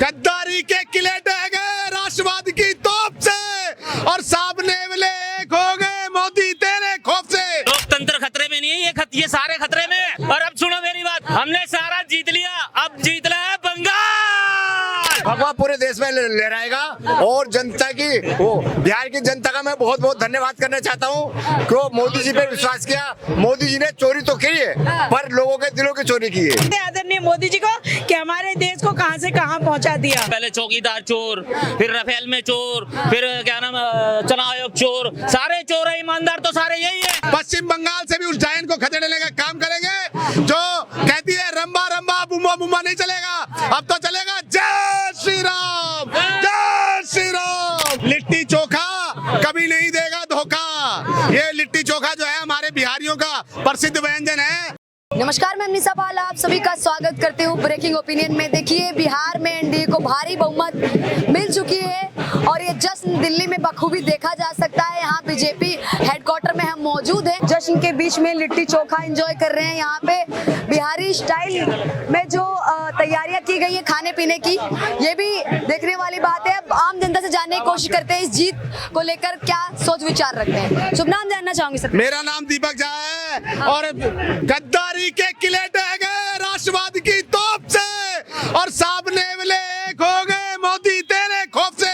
गद्दारी के किले ढह गए राष्ट्रवाद की तोप से और सामने वाले एक हो गए मोदी तेरे खौफ से। लोकतंत्र खतरे में नहीं है, ये सारे खतरे में है। और अब सुनो मेरी बात, हमने सारा जीत लिया, अब जीतना है बंगाल। भगवा पूरे देश में लहराएगा और जनता की बिहार की जनता का मैं बहुत बहुत धन्यवाद करना चाहता हूँ कि मोदी जी पे विश्वास किया। मोदी जी ने चोरी तो की है पर लोगों के दिलों की चोरी की है। आदरणीय मोदी जी को कि हमारे देश को कहां से कहां पहुंचा दिया। पहले चौकीदार चोर, फिर राफेल में चोर, फिर क्या नाम चुनाव आयोग चोर, सारे चोर है, ईमानदार तो सारे यही है। पश्चिम बंगाल से भी उस डायन को खदेड़ने का काम करेंगे जो कहती है रंबा रंबा बुम्बा बुम्बा नहीं चलेगा, अब तो चलेगा जय श्री राम, जय श्री राम। लिट्टी चोखा कभी नहीं देगा धोखा। ये लिट्टी चोखा जो है हमारे बिहारियों का प्रसिद्ध व्यंजन है। नमस्कार, मैं निशा पाल आप सभी का स्वागत करती हूँ ब्रेकिंग ओपिनियन में। देखिए, बिहार में एनडीए को भारी बहुमत मिल चुकी है और ये जश्न दिल्ली में बखूबी देखा जा सकता है। यहाँ बीजेपी हेडक्वार्टर में हम मौजूद हैं। जश्न के बीच में लिट्टी चोखा एंजॉय कर रहे हैं। यहाँ पे बिहारी स्टाइल में जो तैयारियां की गई है खाने पीने की, ये भी देखने वाली बात है। अब आम जनता से जानने की कोशिश करते हैं इस जीत को लेकर क्या सोच विचार रखते हैं। शुभ नाम जानना चाहूंगी सर। मेरा नाम दीपक झा है और गद्दारी के किले ढह गए राष्ट्रवाद की तोप से और सामने वाले एक हो गए मोदी तेरे खौफ से।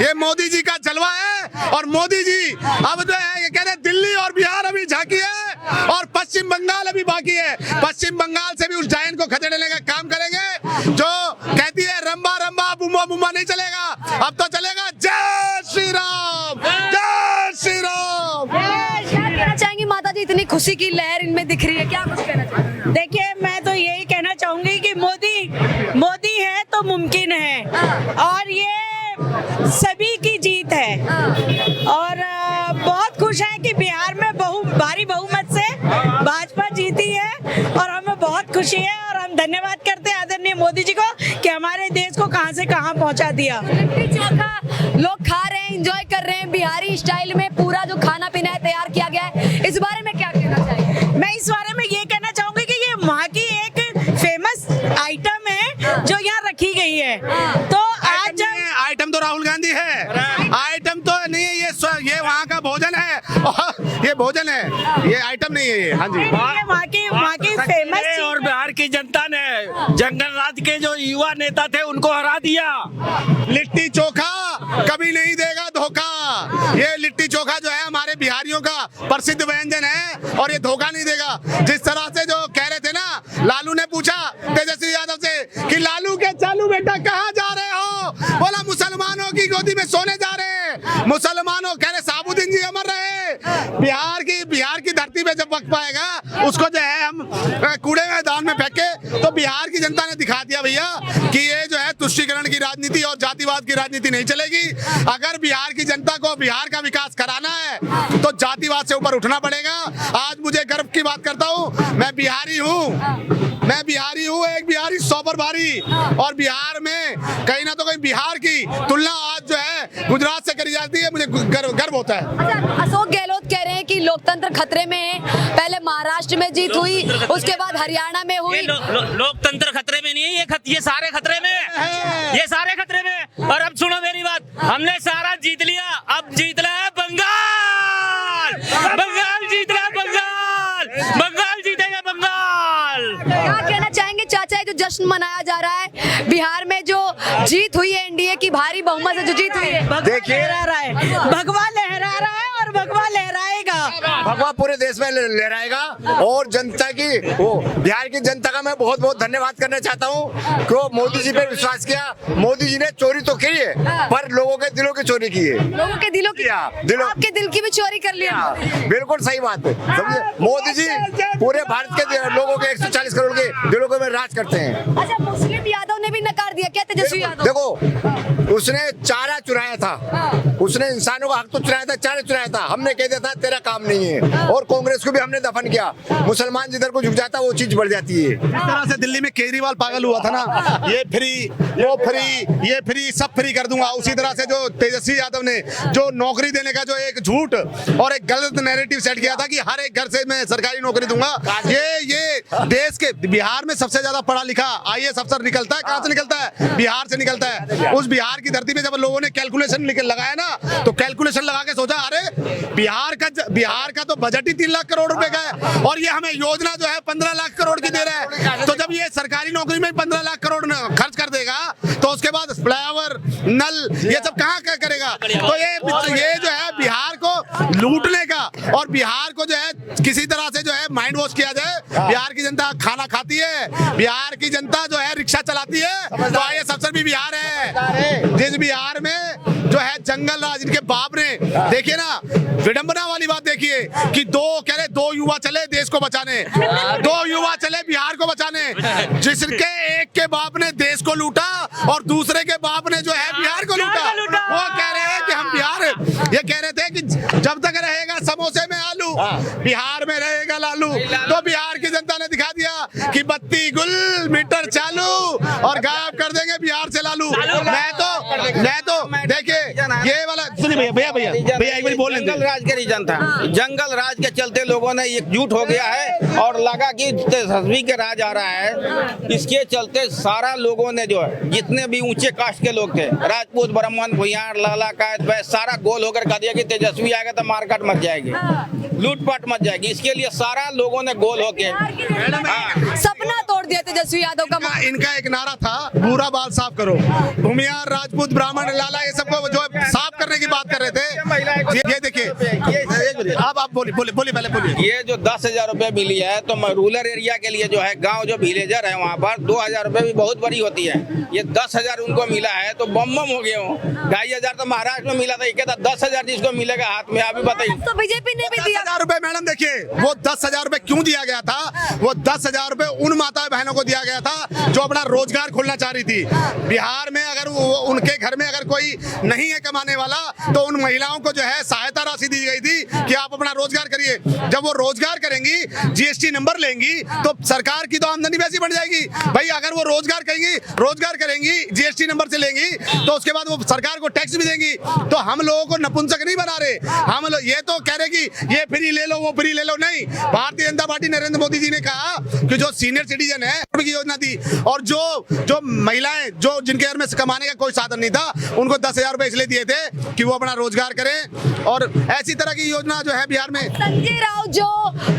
ये मोदी जी का जलवा है और मोदी जी अब जो है ये कह रहे दिल्ली और बिहार अभी झांकी है और पश्चिम बंगाल अभी बाकी है। पश्चिम बंगाल से भी उस डायन को खदेड़ने का काम करेंगे जो कहती है रंबा रंबा बुम्बा बुम्बा नहीं चलेगा, अब तो चलेगा जय श्री राम, जय श्री राम। क्या कहना चाहेंगी माता जी, इतनी खुशी की लहर इनमें दिख रही है, क्या कुछ कहना चाहेंगी? देखिए, मैं तो यही कहना चाहूंगी कि मोदी है तो मुमकिन है और ये सभी की जीत है। और बहुत खुश है कि बिहार में भारी बहुमत से भाजपा जीती है और हमें बहुत खुशी है और हम धन्यवाद करते हैं आदरणीय मोदी जी को कि हमारे देश को कहां से कहां पहुंचा दिया। लिट्टी चोखा लोग खा रहे हैं, एंजॉय कर रहे हैं। बिहारी स्टाइल में पूरा जो खाना पीना है तैयार किया गया है, इस बारे में क्या कहना चाहिए? मैं इस बारे में ये कहना चाहूंगी कि ये वहाँ की एक फेमस आइटम है जो यहाँ रखी गई है। तो आज आइटम तो राहुल गांधी है, आइटम तो नहीं है, ये वहाँ का भोजन है, ये भोजन है, ये आइटम नहीं है ये। हाँ जी, वहाँ की फेमस और बिहार की जनता ने जंगल राज के जो युवा नेता थे उनको हरा दिया। लिट्टी चोखा कभी नहीं देगा धोखा। ये लिट्टी चोखा जो है हमारे बिहारियों का प्रसिद्ध व्यंजन है और ये धोखा नहीं देगा। जिस तरह से जो कह रहे थे ना, लालू ने पूछा तेजस्वी यादव से कि लालू के चालू बेटा कहाँ जा रहे हो, बोला मुसलमानों की गोदी में सोने जा रहे हैं। मुसलमानों कह रहे साबुद्दीन जी अमर रहे। बिहार की धरती पे जब वक्त पाएगा उसको जो है हम कूड़े मैदान में फेंके। तो बिहार की जनता ने दिखा दिया भैया कि ये जो है तुष्टीकरण की राजनीति और जातिवाद की राजनीति नहीं चलेगी। अगर बिहार की जनता को बिहार का विकास कराना है तो जातिवाद से ऊपर उठना पड़ेगा। आज मुझे गर्व की बात करता हूँ, मैं बिहारी हूँ, एक बिहारी 100 पर भारी। और बिहार में कहीं ना तो कहीं बिहार की तुलना आज जो है गुजरात से करी जाती है, मुझे गर्व होता है। अच्छा, अशोक गहलोत कह रहे हैं कि लोकतंत्र खतरे में है। पहले महाराष्ट्र में जीत हुई, उसके बाद हरियाणा में हुई। लोकतंत्र खतरे में नहीं है, ये सारे खतरे में है, ये सारे खतरे में है। और अब सुनो मेरी बात, हमने सारा जीत लिया, अब जीतना है बंगाल। बंगाल जीतना है, बंगाल जीतेगा बंगाल। क्या कहना चाहेंगे चाचा, जो जश्न मनाया जा रहा है बिहार में, जो जीत हुई है एनडीए की भारी बहुमत से जो जीत हुई है? देखिए, लहरा रहा है, भगवा लहरा रहा है और भगवा लहराएगा। भगवा पूरे देश में लहराएगा और जनता की बिहार की जनता का मैं बहुत बहुत धन्यवाद करना चाहता हूँ कि मोदी जी पे विश्वास किया। मोदी जी ने चोरी तो की है पर लोगों के दिलों की चोरी की है। लोगों के दिलों की, आपके दिल की भी चोरी कर लिया। बिल्कुल सही बात है, समझे। मोदी जी पूरे भारत के लोगों के 140 करोड़ के दिलों को में राज करते हैं। अच्छा, मुस्लिम यादव ने भी नकार दिया क्या तेजस्वी यादव? देखो, उसने चारा चुराया था, उसने इंसानों का हक तो चुराया था, चारा चुराया था। हमने कह दिया था तेरा काम नहीं है और कांग्रेस को भी हमने दफन किया। मुसलमान जिधर को झुक जाता है वो चीज बढ़ जाती है। इस तरह से दिल्ली में केजरीवाल पागल हुआ था ना, ये फ्री, वो फ्री, ये फ्री, सब फ्री कर दूंगा। उसी तरह से जो तेजस्वी यादव ने जो नौकरी देने का जो एक झूठ और एक गलत नैरेटिव सेट किया था कि हर एक घर से मैं सरकारी नौकरी दूंगा, ये देश के बिहार में सबसे ज्यादा पढ़ा लिखा IAS अवसर निकलता है, कहाँ से निकलता है? बिहार से निकलता है। उस बिहार की धरती पे जब लोगों ने कैलकुलेशन लगाया ना, तो कैलकुलेशन लगा के सोचा अरे बिहार का तो बजट ही 3 लाख करोड़ रुपए का है और ये हमें योजना जो है 15 लाख करोड़ की दे रहा है। तो जब ये सरकारी नौकरी में 15 लाख करोड़ खर्च कर देगा तो उसके बाद फ्लाईओवर, नल, ये सब कहाँ करेगा? तो ये जो है बिहार को लूटने का और बिहार को जो है किसी तरह से जो है माइंड वॉश किया जाए। बिहार की जनता खाना खाती है, बिहार की जनता जो है रिक्शा चलाती है, तो आईएएस अफसर भी बिहार है। जिस बिहार में जो है जंगल राज, इनके बाप ने, देखिए ना विडंबना वाली बात देखिए कि दो युवा चले देश को बचाने, 2 युवा चले बिहार को बचाने, जिसके एक के बाप ने देश को लूटा और दूसरे के बाप ने जो है बिहार को लूटा। वो कह रहे हैं कि हम बिहार, ये कह रहे थे कि जब तक रहेगा समोसे में आलू, बिहार में रहेगा लालू। तो बिहार की जनता ने दिखा दिया कि बत्ती गुल मीटर चालू और गायब कर देंगे बिहार से लालू। मैं तो देखिए ये वाला सुनिए भैया एक बार बोल लेंगे। जंगल राज के रीजन था, जंगल राज के चलते लोगों ने एकजुट हो गया है और लगा कि तेजस्वी के राज आ रहा है। इसके चलते सारा लोगों ने जो है जितने भी ऊंचे कास्ट के लोग थे, राजपूत, ब्राह्मण, भुइयार, लाला, कायद, वैश्य, सारा गोल होकर कह दिया कि तेजस्वी आएगा तो मारकाट मच जाएगी, लूटपाट मच जाएगी। इसके लिए सारा लोगों ने गोल होके सपना तोड़ दिया तेजस्वी यादव का। इनका एक नारा था, बुरा बाल साफ करो। भूमियार, राजपूत, ब्राह्मण, लाला, ये सबको जो साफ करने की बात कर रहे थे। ये देखिए, आप बोलिए पहले बोलिए। ये जो 10,000 रुपए मिली है, तो रूरल एरिया के लिए जो है, गांव जो विलेजर है वहाँ पर 2,000 रुपए भी बहुत बड़ी होती है। ये 10,000 उनको मिला है तो बम हो गए हो। 2,500 तो महाराष्ट्र में मिला था, ये कहता 10,000 जिसको मिलेगा हाथ में। अभी बताइए, तो बीजेपी ने भी दिया 10,000 रुपए। मैडम देखिए, वो 10,000 रुपए क्यों दिया गया था? वो 10,000 रुपए उन माता बहनों को दिया गया था जो अपना रोजगार खोलना चाह रही थी। बिहार में अगर उनके घर में अगर कोई नहीं है कमाने वाला, तो उन महिलाओं को जो है सहायता राशि दी गई थी कि आप अपना रोजगार करिए। जब वो रोजगार करेंगी, जीएसटी नंबर लेंगी, तो सरकार की तो आमदनी वैसी बढ़ जाएगी। भाई अगर वो रोजगार करेंगी, जीएसटी नंबर से लेंगी, तो उसके बाद वो सरकार को टैक्स भी देंगी। तो हम लोगों को नपुंसक नहीं बना रहे हम लोग। ये तो कह रहे कि ये फ्री ले लो, वो फ्री ले लो, नहीं। भारतीय जनता पार्टी, नरेंद्र मोदी जी ने कहा कि जो सीनियर सिटीजन है उनकी योजना दी, और जो महिलाएं जो जिनके घर में कमाने का कोई साधन नहीं था, उनको 10,000 रुपए इसलिए दिए थे कि वो अपना रोजगार करें। और ऐसी तरह की योजना जो है बिहार में। संजय राउत जो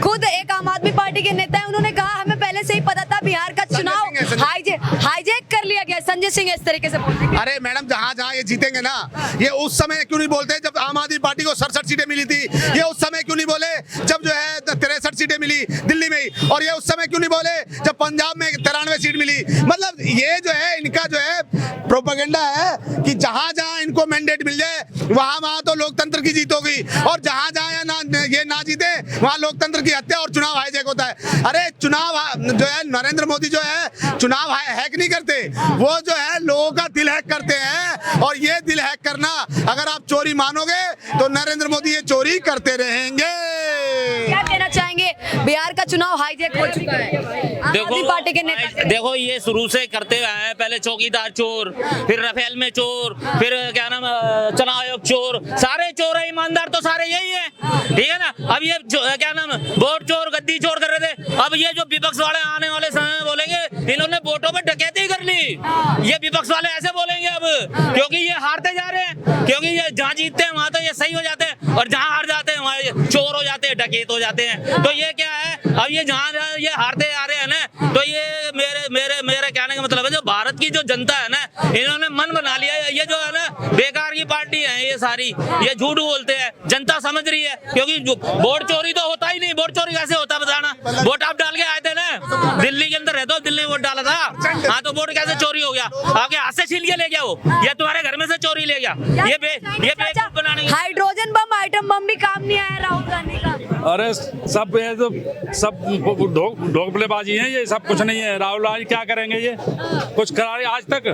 खुद एक आम आदमी पार्टी के नेता है, उन्होंने कहा हमें पहले से ही पता था बिहार का चुनाव हाईजैक कर लिया गया। संजय सिंह इस तरीके से बोलते हैं। अरे मैडम, जहाँ ये जीतेंगे ना, ये उस समय क्यों नहीं बोलते जब आम आदमी पार्टी को 67 सीटें मिली थी? ये उस समय क्यों नहीं बोले जब जो है 63 सीटें मिली दिल्ली में ही? और ये उस समय क्यों नहीं बोले जब पंजाब में 93 सीट मिली? मतलब ये जो है इनका जो है प्रोपेगेंडा है कि जहाँ इनको मैंडेट मिल जाए वहाँ तो लोकतंत्र की जीत होगी, और जहाँ ये ना जीते वहाँ लोकतंत्र की हत्या और चुनाव हाईजैक होता है। अरे चुनाव जो है, नरेंद्र मोदी जो है चुनाव हैक नहीं करते, वो जो है लोगों का दिल हैक करते हैं। और ये दिल हैक करना, अगर आप चोरी मानोगे तो नरेंद्र मोदी ये चोरी करते रहेंगे। क्या कहना चाहेंगे? बिहार का चुनाव हाईजैक हो चुका है। आम आदमी पार्टी के नेता देखो, ये शुरू से करते हुए आए हैं। पहले चौकीदार चोर, फिर राफेल में चोर, फिर क्या नाम चुनाव आयोग चोर, सारे चोर है। ईमानदार तो सारे यही है, ठीक है ना। अब ये क्या नाम वोट चोर, गद्दी चोर कर रहे थे। अब ये जो विपक्ष वाले आने वाले समय में बोलेंगे इन्होंने वोटों में डकैती कर ली, ये विपक्ष वाले ऐसे बोलेंगे अब, क्योंकि ये हारते जा रहे हैं। क्योंकि ये जहाँ जीतते हैं वहाँ तो ये सही हो जाते हैं, और जहाँ हार जाते हैं वहाँ ये चोर हो जाते हैं, डकैत हो जाते हैं। तो ये क्या है, अब ये जहाँ ये हारते आ रहे हैं ना, तो ये मेरे कहने का मतलब है, जो भारत की जो जनता है ना, इन्होंने मन बना लिया है। ये जो है ना बेकार की पार्टी है ये सारी, ये झूठ बोलते हैं, जनता समझ रही है। क्योंकि वोट चोरी तो होता ही नहीं। वोट चोरी कैसे होता है बताना? वोट आप डाल के आए थे ना, दिल्ली के अंदर रहते हो, दिल्ली में वोट डाला था, हाँ, तो वोट कैसे चोरी हो गया? आपके हाथ से छीन के ले गया वो, या तुम्हारे घर में से चोरी ले गया? ये बेवकूफ बनाने। हाइड्रोजन बम, आइटम बम भी काम नहीं आया राहुल गांधी का। अरे सब ये तो सब ढोकलेबाजी है, ये सब कुछ नहीं है। राहुल गांधी क्या करेंगे? ये कुछ करा आज तक